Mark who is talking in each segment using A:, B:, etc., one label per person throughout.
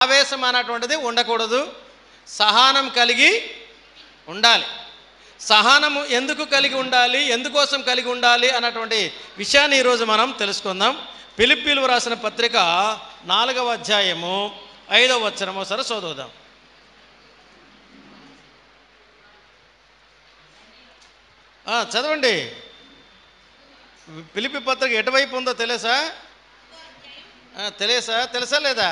A: ఆవేశం అన్నటువంటిది ఉండకూడదు, సహనం కలిగి ఉండాలి. సహనము ఎందుకు కలిగి ఉండాలి, ఎందుకోసం కలిగి ఉండాలి అన్నటువంటి విషయాన్ని ఈరోజు మనం తెలుసుకుందాం. ఫిలిప్పీయులకు రాసిన పత్రిక 4వ అధ్యాయము 5వ వచనం ఒకసారి చదువుదాం. చదవండి. ఫిలిప్పీ పత్రిక ఎటువైపు ఉందో తెలుసా లేదా?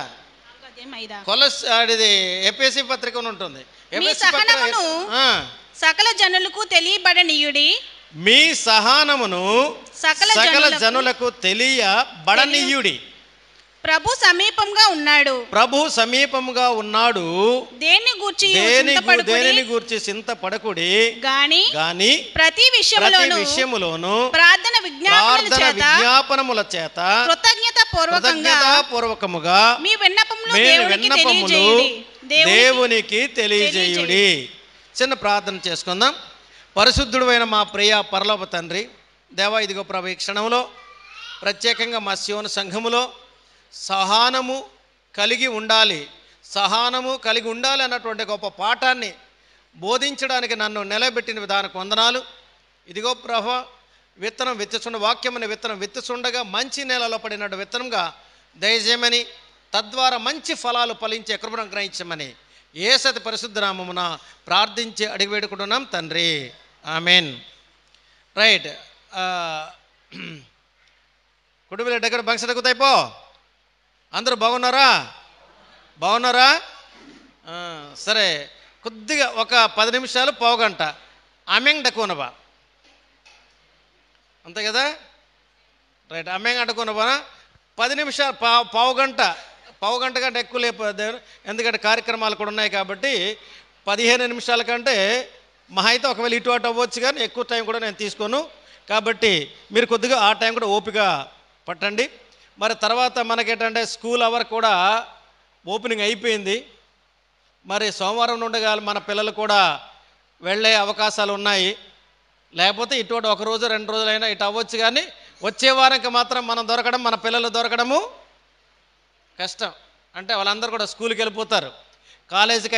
A: ఇది ఎఫెసీ పత్రిక ఉంటుంది.
B: సకల జనులకు తెలియబడనీయుడి.
A: మీ సహనమును సకల జనులకు తెలియబడనీయుడి.
B: ప్రభు సమీపంగా
A: ఉన్నాడు.
B: దేని
A: గూర్చి చింతపడకుడి
B: గాని ప్రతి విషయములోను ప్రార్థన విజ్ఞాపనముల చేత కృతజ్ఞతాపూర్వకముగా మీ విన్నపములు
A: దేవునికి తెలియజేయుడి. చిన్న ప్రార్థన చేసుకుందాం. పరిశుద్ధుడైన మా ప్రియ పరలోక తండ్రి దేవా, ఇదిగో ప్రభు, ఈ క్షణంలో ప్రత్యేకంగా మా సియోను సంఘములో సహనము కలిగి ఉండాలి అన్నటువంటి గొప్ప పాఠాన్ని బోధించడానికి నన్ను నిలబెట్టిన విధానకు వందనాలు. ఇదిగో ప్రభు, విత్తనం విత్తుచుండ వాక్యమని విత్తనం విత్తుచుండగా మంచి నేలలో పడినట్టు విత్తనంగా దయచేయమని, తద్వారా మంచి ఫలాలు ఫలించే కృపను గ్రహించమని యేసతి పరిశుద్ధ నామమున ప్రార్థించి అడిగి వేడుకుంటున్నాం తండ్రి, ఆమెన్. రైట్. కుటుంబ దగ్గర బంక్స్ తగ్గుతాయిపో. అందరూ బాగున్నారా? సరే, కొద్దిగా ఒక 10 నిమిషాలు పావుగంట అమ్మెంగ్ డక్కునబా, అంతే కదా? రైట్. అమ్మెంగ్ అడ్డుకునబా 10 నిమిషాలు, పావుగంట కంటే ఎక్కువ లేకపోతే, ఎందుకంటే కార్యక్రమాలు కూడా ఉన్నాయి కాబట్టి 15 నిమిషాల కంటే మహా అయితే ఒకవేళ ఇటు అటు అవ్వచ్చు, కానీ ఎక్కువ టైం కూడా నేను తీసుకోను. కాబట్టి మీరు కొద్దిగా ఆ టైం కూడా ఓపిక పట్టండి. మరి తర్వాత మనకేంటంటే స్కూల్ అవర్ కూడా ఓపెనింగ్ అయిపోయింది. మరి సోమవారం నుండి మన పిల్లలు కూడా వెళ్ళే అవకాశాలు ఉన్నాయి. లేకపోతే ఇటువంటి 1 రోజు 2 రోజులైనా ఇటు అవ్వచ్చు, కానీ వచ్చే వారానికి మాత్రం మన పిల్లలు దొరకడము కష్టం. అంటే వాళ్ళందరూ కూడా స్కూల్కి వెళ్ళిపోతారు, కాలేజీకి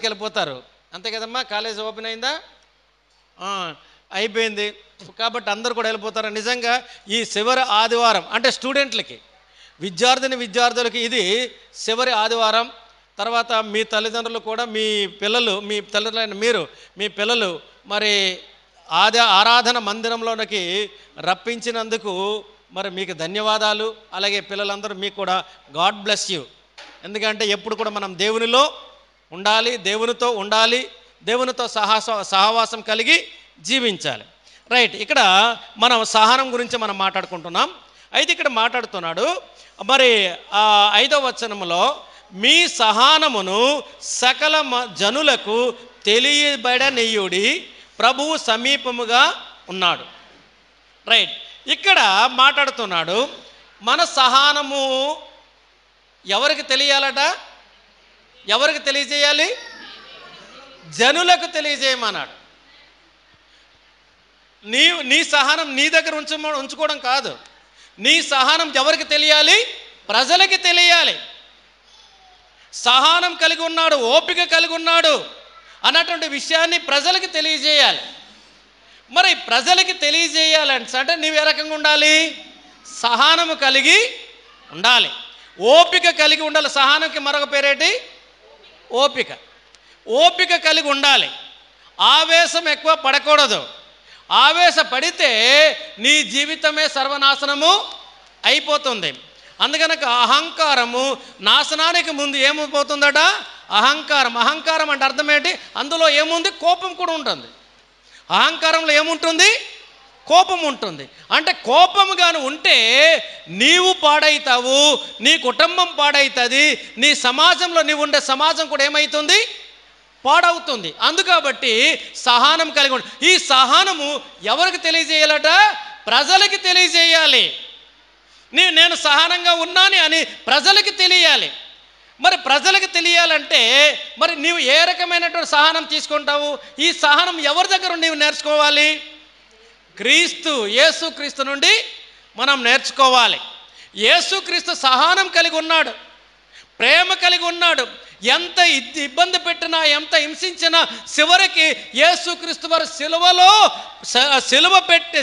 A: వెళ్ళిపోతారు, అంతే కదమ్మా? కాలేజీ ఓపెన్ అయిందా? అయిపోయింది. కాబట్టి అందరూ కూడా వెళ్ళిపోతారు. నిజంగా ఈ చివరి ఆదివారం అంటే స్టూడెంట్లకి, విద్యార్థులకి ఇది చివరి ఆదివారం. తర్వాత మీ తల్లిదండ్రులు కూడా మీ తల్లిదండ్రులైన మీ పిల్లలు మరి ఆరాధన మందిరంలోనికి రప్పించినందుకు మరి మీకు ధన్యవాదాలు. అలాగే పిల్లలందరూ మీకు కూడా గాడ్ బ్లెస్ యూ. ఎందుకంటే ఎప్పుడు కూడా మనం దేవునితో ఉండాలి, దేవునితో సహవాసం కలిగి జీవించాలి. రైట్. ఇక్కడ మనం సహనం గురించి మనం మాట్లాడుకుంటున్నాం. అయితే ఇక్కడ మాట్లాడుతున్నాడు మరి 5వ వచనంలో మీ సహనమును సకల జనులకు తెలియబడనీయుడి, ప్రభువు సమీపముగా ఉన్నాడు. రైట్. ఇక్కడ మాట్లాడుతున్నాడు మన సహనము ఎవరికి తెలియాలట? ఎవరికి తెలియజేయాలి? జనులకు తెలియజేయమన్నాడు. నీ సహనం నీ దగ్గర ఉంచుకోవడం కాదు. నీ సహనం ఎవరికి తెలియాలి? ప్రజలకి తెలియాలి. సహనం కలిగి ఉన్నాడు, ఓపిక కలిగి ఉన్నాడు అన్నటువంటి విషయాన్ని ప్రజలకి తెలియజేయాలి. మరి ప్రజలకి తెలియజేయాలంటే నీవు ఏ రకంగా ఉండాలి? సహనము కలిగి ఉండాలి, ఓపిక కలిగి ఉండాలి. సహనంకి మరొక పేరేంటి? ఓపిక కలిగి ఉండాలి. ఆవేశం ఎక్కువ పడకూడదు. ఆవేశపడితే నీ జీవితమే సర్వనాశనము అయిపోతుంది. అందుకనక అహంకారము నాశనానికి ముందు ఏమైపోతుందట? అహంకారం అంటే అర్థం ఏంటి? అందులో ఏముంది? కోపం కూడా ఉంటుంది. అహంకారంలో ఏముంటుంది? కోపం ఉంటుంది. అంటే కోపముగాను ఉంటే నీవు పాడైతావు, నీ కుటుంబం పాడవుతుంది, నీ సమాజంలో నీవు ఉండే సమాజం కూడా ఏమవుతుంది? పాడవుతుంది. అందుకబట్టి సహనం కలిగి ఉండాలి. ఈ సహనము ఎవరికి తెలియజేయాలట? ప్రజలకి తెలియజేయాలి. నేను సహనంగా ఉన్నాను అని ప్రజలకి తెలియాలి. మరి ప్రజలకు తెలియాలంటే మరి నీవు ఏ రకమైనటువంటి సహనం తీసుకుంటావు? ఈ సహనం ఎవరి దగ్గర నీవు నేర్చుకోవాలి? యేసుక్రీస్తు నుండి మనం నేర్చుకోవాలి. యేసుక్రీస్తు సహనం కలిగి ఉన్నాడు. ప్రేమ కలిగి ఉన్నాడు. ఎంత ఇబ్బంది పెట్టినా, ఎంత హింసించినా చివరికి యేసుక్రీస్తు వారు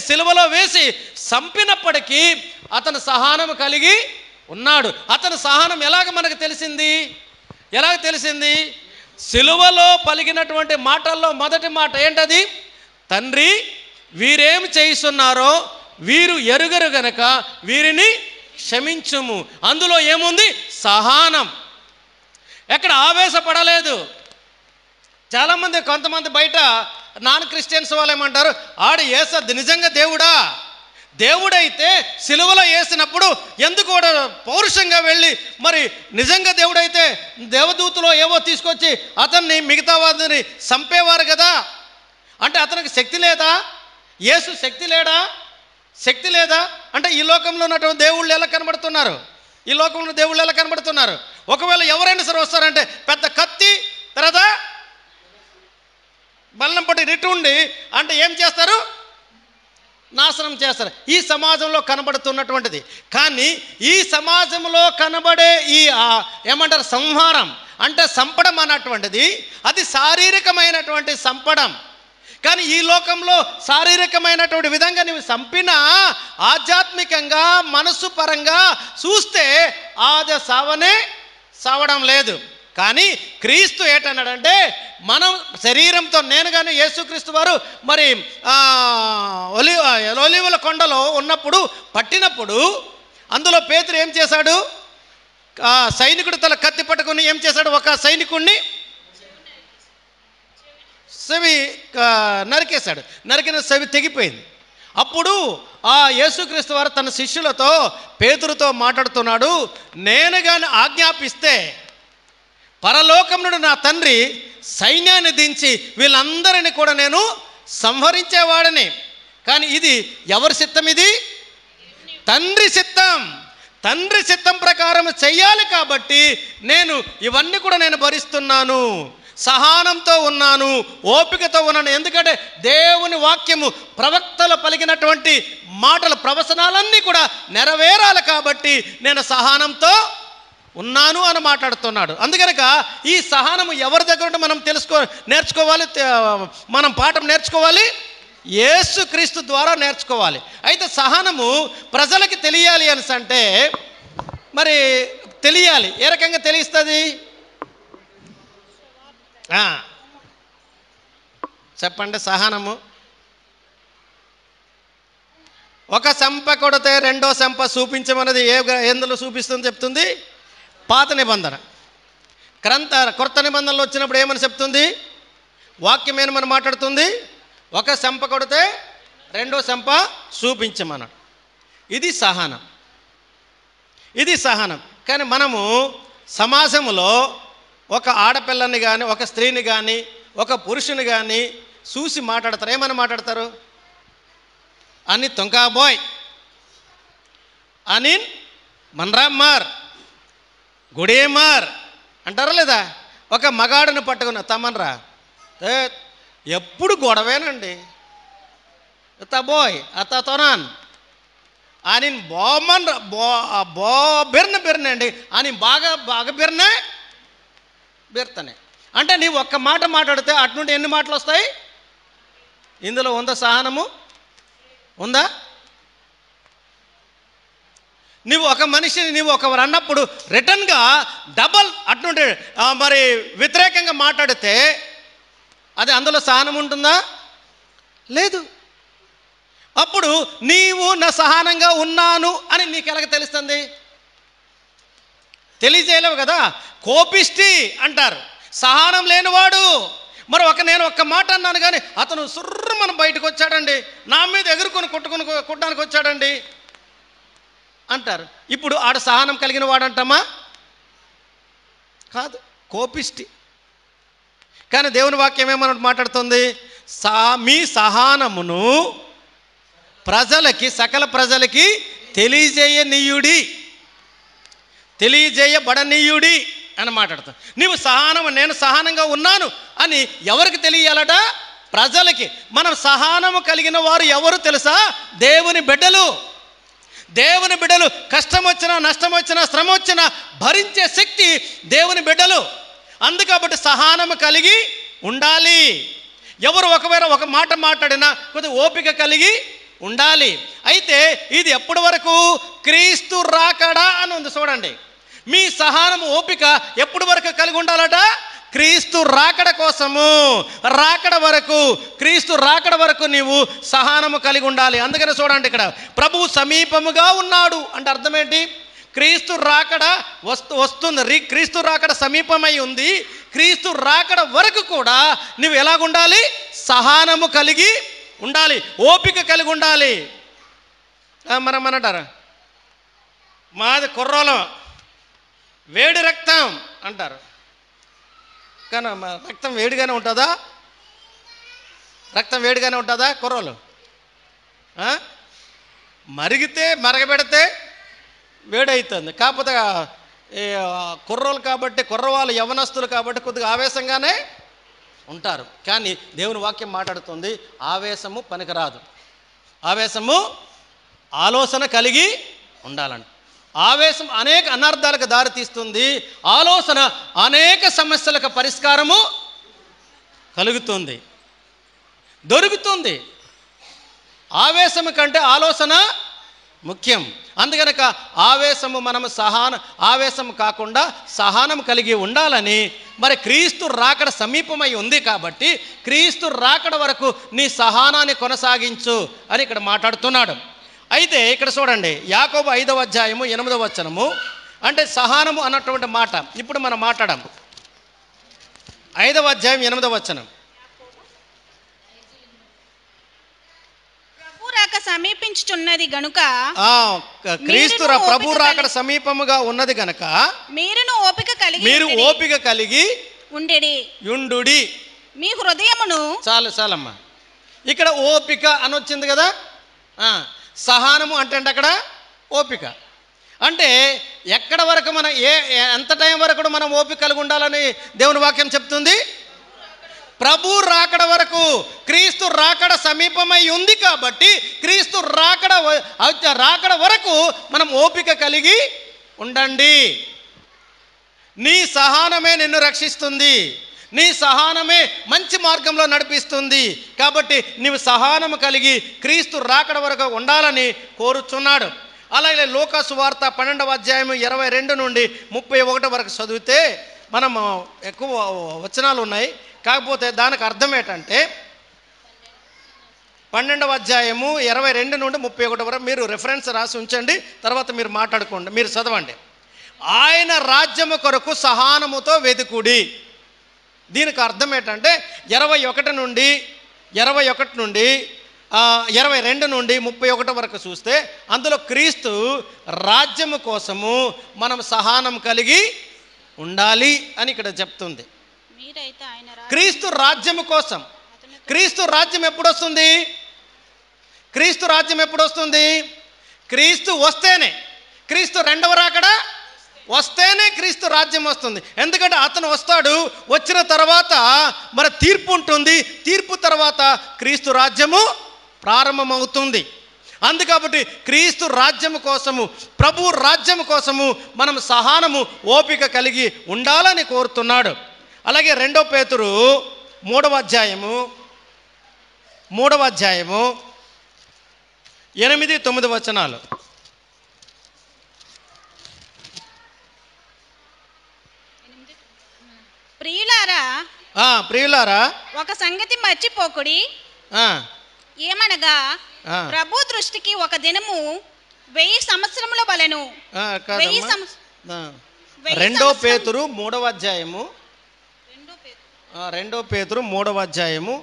A: సిలువలో వేసి చంపినప్పటికీ అతను సహనం కలిగి ఉన్నాడు. అతని సహనం ఎలాగ మనకు తెలిసింది? సిలువలో పలికినటువంటి మాటల్లో మొదటి మాట ఏంటది? తండ్రి, వీరేం చేయిస్తున్నారో వీరు ఎరుగరు గనక వీరిని క్షమించుము. అందులో ఏముంది? సహనం. ఎక్కడ ఆవేశపడలేదు. చాలామంది, కొంతమంది బయట నాన్ క్రిస్టియన్స్ వాళ్ళు ఏమంటారు, ఆడు నిజంగా దేవుడైతే సిలువలో వేసినప్పుడు ఎందుకు కూడా పౌరుషంగా వెళ్ళి, మరి నిజంగా దేవుడైతే దేవదూతలో ఏవో తీసుకొచ్చి అతన్ని మిగతా వారిని చంపేవారు కదా, అంటే అతనికి శక్తి లేదా? యేసు శక్తి లేదా అంటే ఈ లోకంలో ఉన్నటువంటి దేవుళ్ళు ఎలా కనబడుతున్నారు? ఒకవేళ ఎవరైనా సరే వస్తారంటే పెద్ద కత్తి, తర్వాత బల్లం పట్టి నిట్టుండి అంటే ఏం చేస్తారు? నాశనం చేస్తారు. ఈ సమాజంలో కనబడుతున్నటువంటిది. కానీ ఈ సమాజంలో కనబడే ఈ ఏమంటారు, సంహారం అంటే చంపడం అన్నటువంటిది అది శారీరకమైనటువంటి చంపడం. కానీ ఈ లోకంలో శారీరకమైనటువంటి విధంగా నువ్వు చంపినా ఆధ్యాత్మికంగా మనసు పరంగా చూస్తే అది సావడం లేదు. కానీ క్రీస్తు ఏంటన్నాడంటే, మనం శరీరంతో, నేను కానీ యేసుక్రీస్తు వారు మరి ఒలీవల కొండలో పట్టినప్పుడు అందులో పేతురు ఏం చేశాడు? సైనికుడు తల కత్తి పట్టుకుని ఏం చేశాడు? ఒక సైనికుడిని చెవి నరికేశాడు. నరికిన చెవి తెగిపోయింది. అప్పుడు ఆ యేసుక్రీస్తు వారు తన శిష్యులతో, పేతురుతో మాట్లాడుతున్నాడు, నేను కానీ ఆజ్ఞాపిస్తే పరలోకం నుండి నా తండ్రి సైన్యాన్ని దించి వీళ్ళందరినీ కూడా నేను సంహరించేవాడని. కానీ ఇది ఎవరి చిత్తం? ఇది తండ్రి చిత్తం ప్రకారం చెయ్యాలి. కాబట్టి నేను ఇవన్నీ కూడా నేను భరిస్తున్నాను, సహనంతో ఉన్నాను, ఓపికతో ఉన్నాను. ఎందుకంటే దేవుని వాక్యము, ప్రవక్తలు పలికినటువంటి మాటలు, ప్రవచనాలన్నీ కూడా నెరవేరాలి. కాబట్టి నేను సహనంతో ఉన్నాను అని మాట్లాడుతున్నాడు. అందుకనక ఈ సహనము ఎవరి దగ్గర మనం నేర్చుకోవాలి, మనం పాఠం నేర్చుకోవాలి, యేసుక్రీస్తు ద్వారా నేర్చుకోవాలి. అయితే సహనము ప్రజలకి తెలియాలి అంటే మరి తెలియాలి. ఏ రకంగా తెలుస్తుంది? చెప్పండి. సహనము ఒక చెంప కొడితే రెండో చెంప చూపించమన్నది ఎందులో చూపిస్తుంది చెప్తుంది? పాత నిబంధన. కొత్త నిబంధనలు వచ్చినప్పుడు ఏమని చెప్తుంది? వాక్యం ఏమని మాట్లాడుతుంది? ఒక చెంప కొడితే రెండో చెంప చూపించమన్నాడు. ఇది సహనం. కానీ మనము సమాజంలో ఒక ఆడపిల్లని కానీ, ఒక స్త్రీని కానీ, ఒక పురుషుని కానీ చూసి మాట్లాడతారు. ఏమని మాట్లాడతారు? అని తొంకాబోయ్, అని మన్రామ్మార్, గుడేమార్ అంటారా లేదా? ఒక మగాడును పట్టుకున్న తమన్రా, ఎప్పుడు గొడవేనండి, తబోయ్ అతతోనాన్ అని బోమన్ బెర్నండి అని బాగా బెర్తనే. అంటే నీవు ఒక్క మాట మాట్లాడితే అటు నుండి ఎన్ని మాటలు వస్తాయి? ఇందులో ఉందా సహనము? ఉందా? నీవు ఒక మనిషిని నీవు ఒకరు అన్నప్పుడు రిటర్న్గా డబల్ అట్నుంటే మరి వ్యతిరేకంగా మాట్లాడితే అది అందులో సహనం ఉంటుందా? లేదు. అప్పుడు నీవు నా సహనంగా ఉన్నాను అని నీకు ఎలాగ తెలుస్తుంది? తెలియజేయలేవు కదా. కోపిష్టి అంటారు, సహనం లేనివాడు. మరి నేను ఒక్క మాట అన్నాను కానీ అతను సుర్రమని బయటకు వచ్చాడండి, నా మీద ఎగురుకొని కొట్టడానికి వచ్చాడండి అంటారు. ఇప్పుడు ఆడ సహనం కలిగిన వాడంటామా? కాదు, కోపిష్టి. కానీ దేవుని వాక్యం ఏమని మాట్లాడుతుంది? మీ సహనమును సకల ప్రజలకి తెలియజేయబడనీయుడి అని మాట్లాడుతాం. నేను సహనంగా ఉన్నాను అని ఎవరికి తెలియాలట? ప్రజలకి. మనం సహనము కలిగిన వారు ఎవరు తెలుసా? దేవుని బిడ్డలు. దేవుని బిడ్డలు కష్టం వచ్చినా, నష్టం వచ్చినా, శ్రమ వచ్చినా భరించే శక్తి దేవుని బిడ్డలు. అందుకబట్టి సహనము కలిగి ఉండాలి. ఎవరు ఒకవేళ ఒక మాట మాట్లాడినా కొద్దిగా ఓపిక కలిగి ఉండాలి. అయితే ఇది ఎప్పటి వరకు? క్రీస్తు రాకడా అని ఉంది చూడండి. మీ సహనం ఓపిక ఎప్పటి వరకు కలిగి ఉండాలట? క్రీస్తు రాకడ కోసము, రాకడ వరకు, క్రీస్తు రాకడ వరకు నీవు సహనము కలిగి ఉండాలి. అందుకని చూడండి, ఇక్కడ ప్రభువు సమీపముగా ఉన్నాడు అంటే అర్థం ఏంటి? క్రీస్తు రాకడ వస్తుంది, క్రీస్తు రాకడ సమీపమై ఉంది. క్రీస్తు రాకడ వరకు కూడా నువ్వు ఎలాగుండాలి? సహనము కలిగి ఉండాలి, ఓపిక కలిగి ఉండాలి. మనం అంటారు మాది కుర్రోలం, వేడి రక్తం అంటారు. కానీ రక్తం వేడిగానే ఉంటుందా? రక్తం వేడిగానే ఉంటుందా? కుర్రోలు మరగబెడితే వేడవుతుంది. కాకపోతే కుర్రోలు కాబట్టి, కుర్రవాళ్ళు యవనస్తులు కాబట్టి కొద్దిగా ఆవేశంగానే ఉంటారు. కానీ దేవుని వాక్యం మాట్లాడుతుంది, ఆవేశము పనికిరాదు. ఆవేశము ఆలోచన కలిగి ఉండాలంట. ఆవేశం అనేక అనర్థాలకు దారితీస్తుంది. ఆలోచన అనేక సమస్యలకు పరిష్కారము కలుగుతుంది, దొరుకుతుంది. ఆవేశము కంటే ఆలోచన ముఖ్యం. అందుకనక ఆవేశము మనము ఆవేశము కాకుండా సహనం కలిగి ఉండాలని. మరి క్రీస్తు రాకడ సమీపమై ఉంది కాబట్టి క్రీస్తు రాకడ వరకు నీ సహనాన్ని కొనసాగించు అని ఇక్కడ మాట్లాడుతున్నాడు. అయితే ఇక్కడ చూడండి, యాకోబు 5వ అధ్యాయము 8వ వచనము అంటే సహనము అన్నటువంటి మాట ఇప్పుడు మనం మాట్లాడాం. 5వ అధ్యాయం 8వ వచనం,
B: సమీపించుచున్నది గనుక,
A: క్రీస్తు ప్రభు రాకడ సమీపముగా ఉన్నది గనుక మీరు ఓపిక కలిగి ఉండుడి.
B: మీ హృదయమును
A: చాలమ్మా. ఇక్కడ ఓపిక అని వచ్చింది కదా. సహనము అంటే అక్కడ ఓపిక అంటే ఎక్కడ వరకు మనం ఎంత టైం వరకు మనం ఓపిక కలిగి ఉండాలని దేవుని వాక్యం చెప్తుంది? ప్రభు రాకడ వరకు. క్రీస్తు రాకడ సమీపమై ఉంది కాబట్టి క్రీస్తు రాకడ వరకు మనం ఓపిక కలిగి ఉండండి. నీ సహనమే నిన్ను రక్షిస్తుంది, నీ సహనమే మంచి మార్గంలో నడిపిస్తుంది. కాబట్టి నీవు సహనము కలిగి క్రీస్తు రాకడ వరకు ఉండాలని కోరుచున్నాడు. అలాగే లూకా సువార్త 12వ అధ్యాయం 22 నుండి 31 వరకు చదివితే మనం ఎక్కువ వచనాలు ఉన్నాయి. కాకపోతే దానికి అర్థం ఏంటంటే 12వ అధ్యాయము 22 నుండి 31 వరకు మీరు రెఫరెన్స్ రాసి ఉంచండి, తర్వాత మీరు మాట్లాడుకోండి, మీరు చదవండి. ఆయన రాజ్యము కొరకు సహనముతో వెతుకుడి. దీనికి అర్థం ఏంటంటే 21 నుండి 22 నుండి 31 వరకు చూస్తే అందులో క్రీస్తు రాజ్యము కోసము మనం సహనం కలిగి ఉండాలి అని ఇక్కడ చెప్తుంది. క్రీస్తు రాజ్యము కోసం. క్రీస్తు రాజ్యం ఎప్పుడు వస్తుంది? క్రీస్తు రాజ్యం ఎప్పుడు వస్తుంది? క్రీస్తు వస్తేనే, క్రీస్తు రెండవ రాకడ వస్తేనే క్రీస్తు రాజ్యం వస్తుంది. ఎందుకంటే అతను వస్తాడు, వచ్చిన తర్వాత మరి తీర్పు ఉంటుంది, తీర్పు తర్వాత క్రీస్తు రాజ్యము ప్రారంభమవుతుంది. అందుకబట్టి క్రీస్తు రాజ్యము కోసము, ప్రభు రాజ్యము కోసము మనం సహనము ఓపిక కలిగి ఉండాలని కోరుతున్నాడు. అలాగే 2 పేతురు 3వ అధ్యాయము 8-9 వచనాలు. ప్రియులారా
B: ఒక సంగతి మర్చిపోకుడి, ఏమనగా ప్రభు దృష్టికి ఒక దినము 1000 సంవత్సరముల వలెను.
A: 2 పేతురు 3వ అధ్యాయము 2 పేతురు 3వ అధ్యాయము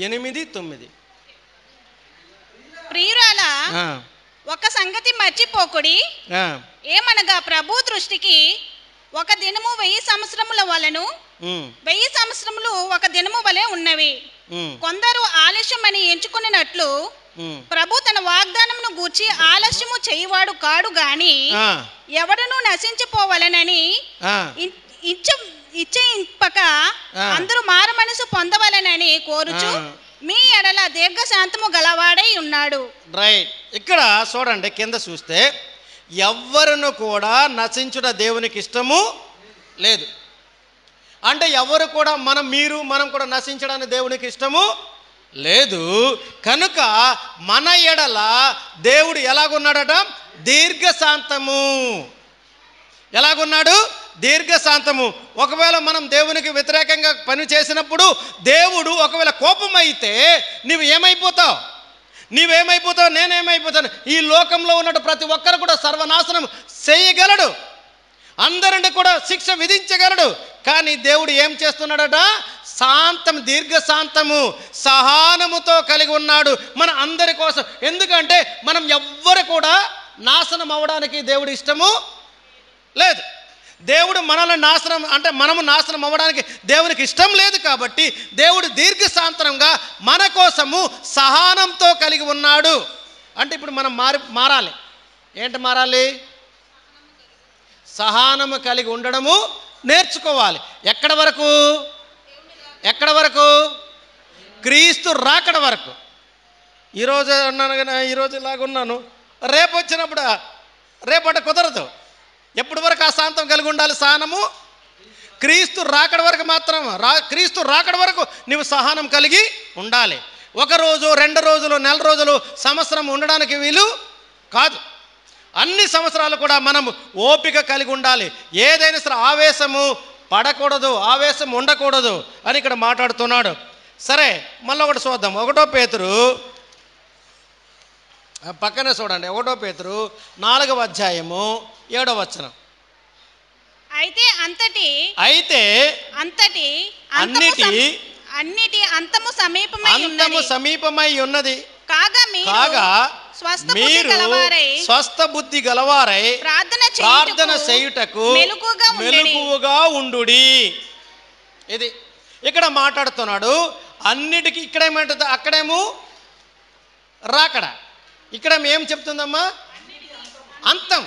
A: 8-9.
B: ప్రియురాలా ఒక సంగతి మర్చిపోకుడి, ఏమనగా ప్రభు దృష్టికి ఒక దినము 1000 సంవత్సరముల వలెను. 1000 సంవత్సరములు ఒక దినము వలె ఉన్నవి. కొందరు ఆలస్యమని ఎంచుకున్నట్లు ప్రభు తన వాగ్దానమును గూర్చి ఆలస్యము చేయవాడు కాడు గాని ఎవడను నశించిపోవలెనని ఇచ్చయింపక అందరూ మారు మనసు పొందవలెనని కోరుచు మీ ఎడల దీర్ఘశాంతము గలవాడై ఉన్నాడు.
A: రైట్. ఇక్కడ చూడండి, కింద చూస్తే ఎవ్వరును కూడా నశించుట దేవునికి ఇష్టము లేదు. అంటే ఎవరు కూడా మనం కూడా నశించడానికి దేవునికి ఇష్టము లేదు. కనుక మన ఎడల దేవుడు ఎలాగున్నాడట? దీర్ఘశాంతము. ఎలాగున్నాడు? దీర్ఘశాంతము. ఒకవేళ మనం దేవునికి వ్యతిరేకంగా పని చేసినప్పుడు దేవుడు ఒకవేళ కోపం అయితే నువ్వేమైపోతావు? నేనేమైపోతాను? ఈ లోకంలో ఉన్న ప్రతి ఒక్కరు కూడా సర్వనాశనం చేయగలడు, అందరిని కూడా శిక్ష విధించగలడు. కానీ దేవుడు ఏం చేస్తున్నాడట? శాంతం, దీర్ఘశాంతము, సహనముతో కలిగి ఉన్నాడు మన అందరి కోసం. ఎందుకంటే మనం ఎవ్వరు కూడా నాశనం అవ్వడానికి దేవుడు ఇష్టము లేదు. దేవుడు మనల్ని నాశనం అంటే మనము నాశనం అవ్వడానికి దేవునికి ఇష్టం లేదు. కాబట్టి దేవుడు దీర్ఘశాంతంగా మన కోసము సహనంతో కలిగి ఉన్నాడు. అంటే ఇప్పుడు మనం మారాలి. ఏంటి మారాలి? సహనము కలిగి ఉండడము నేర్చుకోవాలి. ఎక్కడ వరకు? క్రీస్తు రాకడ వరకు. ఈరోజు అన్నాను కానీ ఈరోజు ఇలాగున్నాను, రేపు వచ్చినప్పుడు రేపటి కుదరదు. ఎప్పటి వరకు ఆ శాంతం కలిగి ఉండాలి? సహనము క్రీస్తు రాకడ వరకు మాత్రం. క్రీస్తు రాకడ వరకు నీవు సహనం కలిగి ఉండాలి. ఒక రోజు, 2 రోజులు, నెల రోజులు, సంవత్సరం ఉండడానికి వీలు కాదు. అన్ని సంవత్సరాలు కూడా మనము ఓపిక కలిగి ఉండాలి. ఏదైనా సరే ఆవేశము పడకూడదు, ఆవేశం ఉండకూడదు అని ఇక్కడ మాట్లాడుతున్నాడు. సరే, మళ్ళీ ఒకటి చూద్దాం. 1 పేతురు పక్కనే చూడండి. 1 పేతురు 4వ అధ్యాయము 7వ వచనం.
B: అన్నిటి అంతము
A: సమీపమై ఉన్నది.
B: కాగా
A: మీరు స్వస్థ బుద్ధి గలవారై ప్రార్థన చేయుటకు మెలకువగా ఉండుడి. ఇది ఇక్కడ మాట్లాడుతున్నాడు. అన్నిటికీ ఇక్కడేమంటుంది? అక్కడేమో రాకడ, ఇక్కడేమో ఏం చెప్తుందమ్మా? అంతం.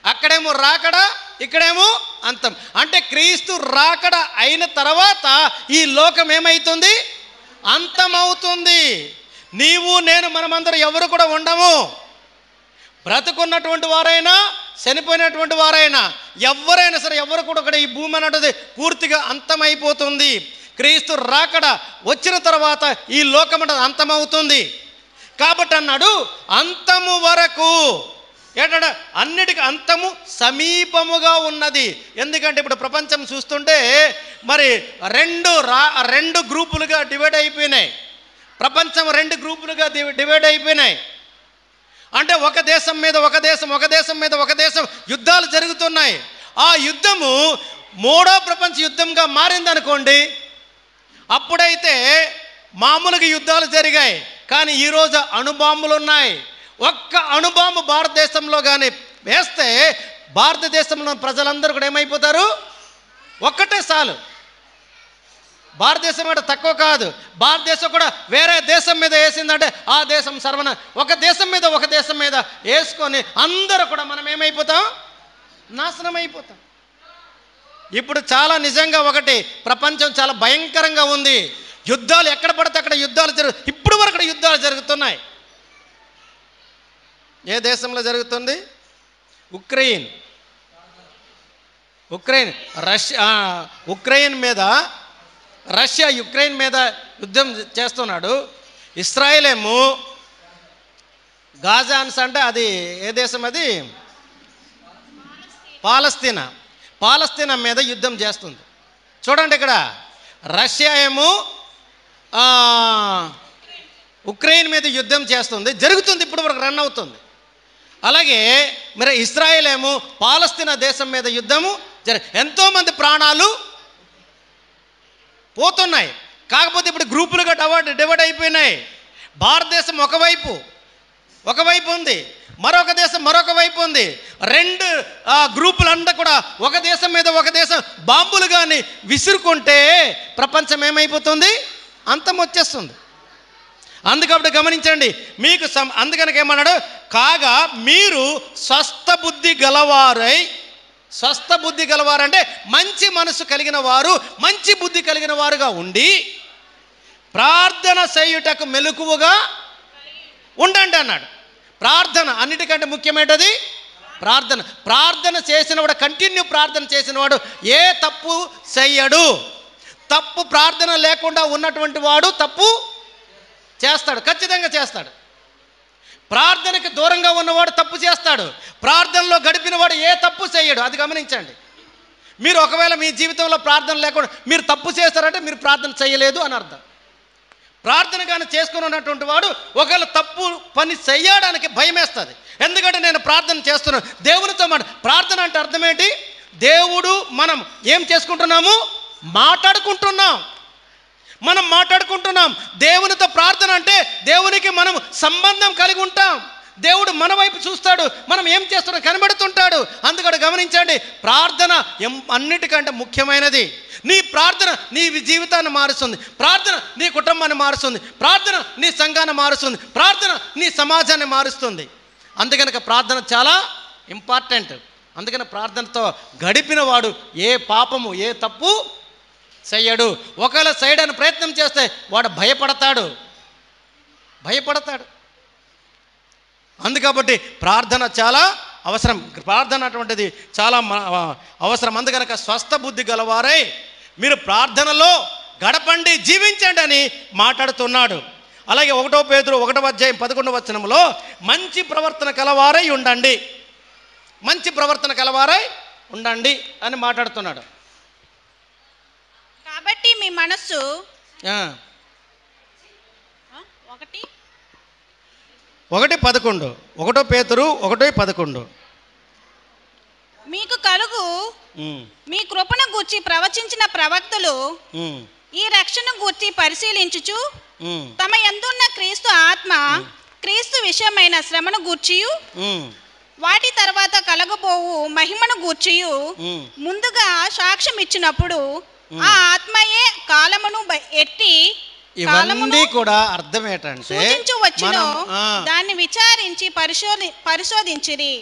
A: అక్కడేమో రాకడ, ఇక్కడేమో అంతం. అంటే క్రీస్తు రాకడ అయిన తర్వాత ఈ లోకం ఏమవుతుంది? అంతమవుతుంది. నీవు నేను మనమందరం ఎవరు కూడా ఉండము. బ్రతుకున్నటువంటి వారైనా చనిపోయినటువంటి వారైనా ఎవరైనా సరే ఎవరు కూడా ఇక్కడ ఈ భూమి అన్నది పూర్తిగా అంతమైపోతుంది. క్రీస్తు రాకడ వచ్చిన తర్వాత ఈ లోకం అన్నది అంతమవుతుంది. కాబట్టి అన్నాడు అంతము వరకు. ఏంటంటే అన్నిటికీ అంతము సమీపముగా ఉన్నది. ఎందుకంటే ఇప్పుడు ప్రపంచం చూస్తుంటే మరి రెండు గ్రూపులుగా డివైడ్ అయిపోయినాయి. ప్రపంచం 2 గ్రూపులుగా డివైడ్ అయిపోయినాయి. అంటే ఒక దేశం మీద ఒక దేశం యుద్ధాలు జరుగుతున్నాయి. ఆ యుద్ధము 3వ ప్రపంచ యుద్ధంగా మారిందనుకోండి. అప్పుడైతే మామూలుగా యుద్ధాలు జరిగాయి. కానీ ఈరోజు అణుబాంబులు ఉన్నాయి. ఒక్క అణుబాంబు భారతదేశంలో కానీ వేస్తే భారతదేశంలో ప్రజలందరూ కూడా ఏమైపోతారు? ఒక్కటే చాలు. భారతదేశం కూడా తక్కువ కాదు. భారతదేశం కూడా వేరే దేశం మీద వేసిందంటే ఆ దేశం ఒక దేశం మీద వేసుకొని అందరూ కూడా మనం ఏమైపోతాం? నాశనం అయిపోతాం. ఇప్పుడు చాలా నిజంగా ఒకటి ప్రపంచం చాలా భయంకరంగా ఉంది. యుద్ధాలు ఎక్కడ పడితే అక్కడ యుద్ధాలు ఇప్పుడు వరకు యుద్ధాలు జరుగుతున్నాయి. ఏ దేశంలో జరుగుతుంది? ఉక్రెయిన్ రష్యా యుక్రెయిన్ మీద యుద్ధం చేస్తున్నాడు. ఇస్రాయేల్ ఏమో గాజాన్స్ అంటే అది ఏ దేశం? అది పాలస్తీనా మీద యుద్ధం చేస్తుంది. చూడండి, ఇక్కడ రష్యా ఏమో ఉక్రెయిన్ మీద యుద్ధం చేస్తుంది, జరుగుతుంది, ఇప్పుడు వరకు రన్ అవుతుంది. అలాగే మరి ఇస్రాయేల్ ఏమో పాలస్తీనా దేశం మీద యుద్ధము ఎంతోమంది ప్రాణాలు పోతున్నాయి. కాకపోతే ఇప్పుడు గ్రూపులుగా డివైడ్ అయిపోయినాయి. భారతదేశం ఒకవైపు ఉంది, మరొక దేశం మరొక వైపు ఉంది. 2 గ్రూపులంతా కూడా ఒక దేశం మీద ఒక దేశం బాంబులు కానీ విసురుకుంటే ప్రపంచం ఏమైపోతుంది? అంతం వచ్చేస్తుంది. అందుకప్పుడు గమనించండి, మీకు అందుకనక ఏమన్నాడు? కాగా మీరు స్వస్థ బుద్ధి గలవారంటే మంచి మనసు కలిగిన వారు, మంచి బుద్ధి కలిగిన వారుగా ఉండి ప్రార్థన చేయుటకు మెలకువగా ఉండండి అన్నాడు. ప్రార్థన అన్నిటికంటే ముఖ్యమైనది ప్రార్థన. ప్రార్థన చేసినవాడు, కంటిన్యూ ప్రార్థన చేసినవాడు ఏ తప్పు చెయ్యడు. తప్పు ప్రార్థన లేకుండా ఉన్నటువంటి వాడు తప్పు చేస్తాడు, ఖచ్చితంగా చేస్తాడు. ప్రార్థనకి దూరంగా ఉన్నవాడు తప్పు చేస్తాడు. ప్రార్థనలో గడిపినవాడు ఏ తప్పు చేయడు. అది గమనించండి. మీరు ఒకవేళ మీ జీవితంలో ప్రార్థన లేకుండా మీరు తప్పు చేస్తారంటే మీరు ప్రార్థన చేయలేదు అని అర్థం. ప్రార్థన కానీ చేసుకుని ఉన్నటువంటి వాడు ఒకవేళ తప్పు పని చేయడానికి భయం వేస్తుంది. ఎందుకంటే నేను ప్రార్థన చేస్తున్నాను దేవునితో ప్రార్థన అంటే అర్థం ఏంటి? దేవుడు మనం ఏం చేసుకుంటున్నాము? మాట్లాడుకుంటున్నాం. మనం మాట్లాడుకుంటున్నాం. దేవునితో ప్రార్థన అంటే దేవునికి మనం సంబంధం కలిగి ఉంటాం. దేవుడు మన వైపు చూస్తాడు, మనం ఏం చేస్తున్నాం కనబడుతుంటాడు. అందుకని గమనించండి, ప్రార్థన అన్నిటికంటే ముఖ్యమైనది. నీ ప్రార్థన నీ జీవితాన్ని మారుస్తుంది. ప్రార్థన నీ కుటుంబాన్ని మారుస్తుంది. ప్రార్థన నీ సంఘాన్ని మారుస్తుంది. ప్రార్థన నీ సమాజాన్ని మారుస్తుంది. అందుకనక ప్రార్థన చాలా ఇంపార్టెంట్. అందుకని ప్రార్థనతో గడిపిన వాడు ఏ పాపము ఏ తప్పు చెయ్యడు. ఒకవేళ చేయడానికి ప్రయత్నం చేస్తే వాడు భయపడతాడు. అందుకబట్టి ప్రార్థన చాలా అవసరం. ప్రార్థన అటువంటిది చాలా అవసరం. అందుకనక స్వస్థ బుద్ధి గలవారై మీరు ప్రార్థనలో గడపండి, జీవించండి అని మాట్లాడుతున్నాడు. అలాగే 1 పేతురు 1:11 మంచి ప్రవర్తన కలవారై ఉండండి, మంచి ప్రవర్తన కలవారై ఉండండి అని మాట్లాడుతున్నాడు.
B: కాబట్టి మీ మనస్సు
A: 1 పేతురు 1:11
B: మీకు కలుగు మీ కృపను గూర్చి ప్రవచించిన ప్రవక్తలు ఈ రక్షణ గూర్చి పరిశీలించుచు తమ యందున్న క్రీస్తు ఆత్మ క్రీస్తు విషయమైన శ్రమను గూర్చియు వాటి తర్వాత కలగబోవు మహిమను గూర్చియు ముందుగా సాక్ష్యం ఇచ్చినప్పుడు ఆ ఆత్మయే కాలమును ఎట్టి
A: ఇవన్నీ కూడా అర్థం ఏంటంటే
B: దాన్ని విచారించి పరిశోధించిరి.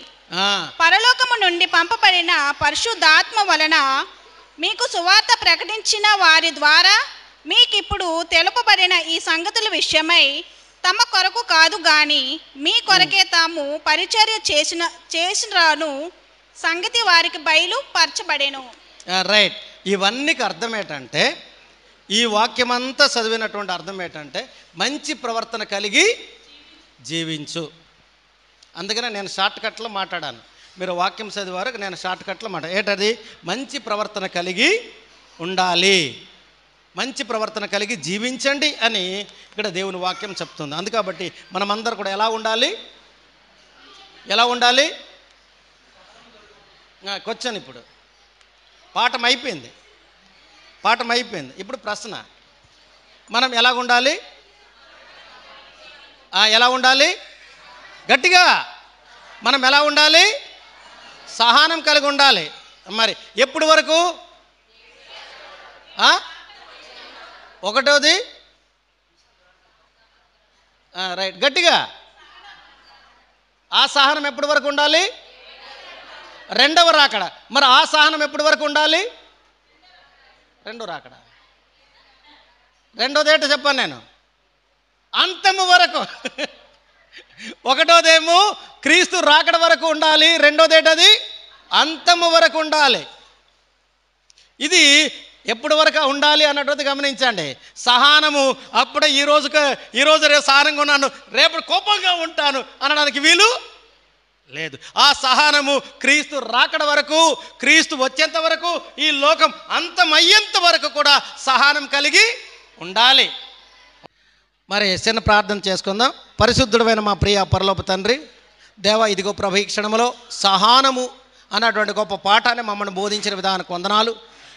B: పరలోకము నుండి పంపబడిన పరిశుద్ధాత్మ వలన మీకు సువార్త ప్రకటించిన వారి ద్వారా మీకిప్పుడు తెలుపబడిన ఈ సంగతుల విషయమై తమ కొరకు కాదు గాని మీ కొరకే తాము పరిచర్య చేసినను సంగతి వారికి బయలుపరచబడెను.
A: రైట్. ఇవన్నీకి అర్థం ఏంటంటే, ఈ వాక్యమంతా చదివినటువంటి అర్థం ఏంటంటే మంచి ప్రవర్తన కలిగి జీవించు. అందుకనే నేను షార్ట్కట్లో మాట్లాడాను. మీరు వాక్యం చదివారు, నేను షార్ట్కట్లో ఏంటది? మంచి ప్రవర్తన కలిగి ఉండాలి, మంచి ప్రవర్తన కలిగి జీవించండి అని ఇక్కడ దేవుని వాక్యం చెప్తుంది. అందుకబట్టి మనమందరూ కూడా ఎలా ఉండాలి? క్వశ్చన్. ఇప్పుడు పాఠం అయిపోయింది. ఇప్పుడు ప్రశ్న, మనం ఎలా ఉండాలి? గట్టిగా మనం ఎలా ఉండాలి? సహనం కలిగి ఉండాలి. మరి ఎప్పుడు వరకు? ఒకటోది రైట్, గట్టిగా. ఆ సహనం ఎప్పటి వరకు ఉండాలి? రెండవ రాకడ. మరి ఆ సహనం ఎప్పటి వరకు ఉండాలి? రెండో రాకడ. రెండోది ఏంటో చెప్పాను నేను, అంతము వరకు. ఒకటోదేమో క్రీస్తు రాకడ వరకు ఉండాలి, రెండోదేటది అంతము వరకు ఉండాలి. ఇది ఎప్పటి వరకు ఉండాలి అన్నట్టు గమనించండి. సహనము అప్పుడే ఈరోజు రేపు సహనంగా ఉన్నాను, రేపు కోపంగా ఉంటాను అనడానికి వీలు లేదు. ఆ సహనము క్రీస్తు రాకడ వరకు, క్రీస్తు వచ్చేంత వరకు, ఈ లోకం అంతమయ్యేంత వరకు కూడా సహనం కలిగి ఉండాలి. మరి చిన్న ప్రార్థన చేసుకుందాం. పరిశుద్ధుడైన మా ప్రియ పరలోక తండ్రి, దేవా, ఇదిగో ప్రభు, ఈ క్షణంలో సహనము అన్నటువంటి గొప్ప పాఠాన్ని మమ్మల్ని బోధించిన విధానానికి వందనాలు.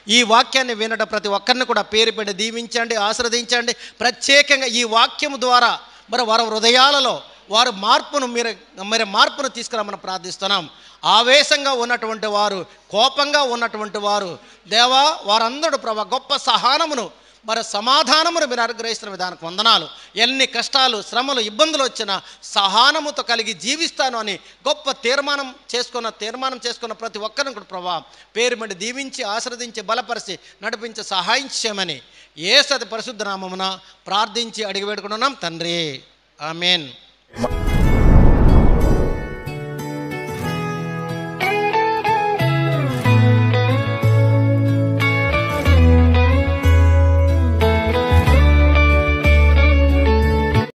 A: ఈ వాక్యాన్ని వినడం ప్రతి ఒక్కరిని కూడా పేరు పెట్టి దీవించండి, ఆశీర్వదించండి. ప్రత్యేకంగా ఈ వాక్యము ద్వారా మరి వారి హృదయాలలో వారు మార్పును తీసుకురామని ప్రార్థిస్తున్నాం. ఆవేశంగా ఉన్నటువంటి వారు, కోపంగా ఉన్నటువంటి వారు, దేవా, వారందరూ ప్రభా గొప్ప సహనమును మరి సమాధానమును మీరు అనుగ్రహిస్తున్న విధానికి వందనాలు. ఎన్ని కష్టాలు, శ్రమలు, ఇబ్బందులు వచ్చినా సహనముతో కలిగి జీవిస్తాను అని గొప్ప తీర్మానం చేసుకున్న ప్రతి ఒక్కరిని కూడా ప్రభా పేరు మీద దీవించి ఆశీర్వదించి బలపరిచి నడిపించి సహాయం చేయమని యేసు పరిశుద్ధ నామమున ప్రార్థించి అడిగి వేడుకుంటున్నాం తండ్రి. ఆమేన్.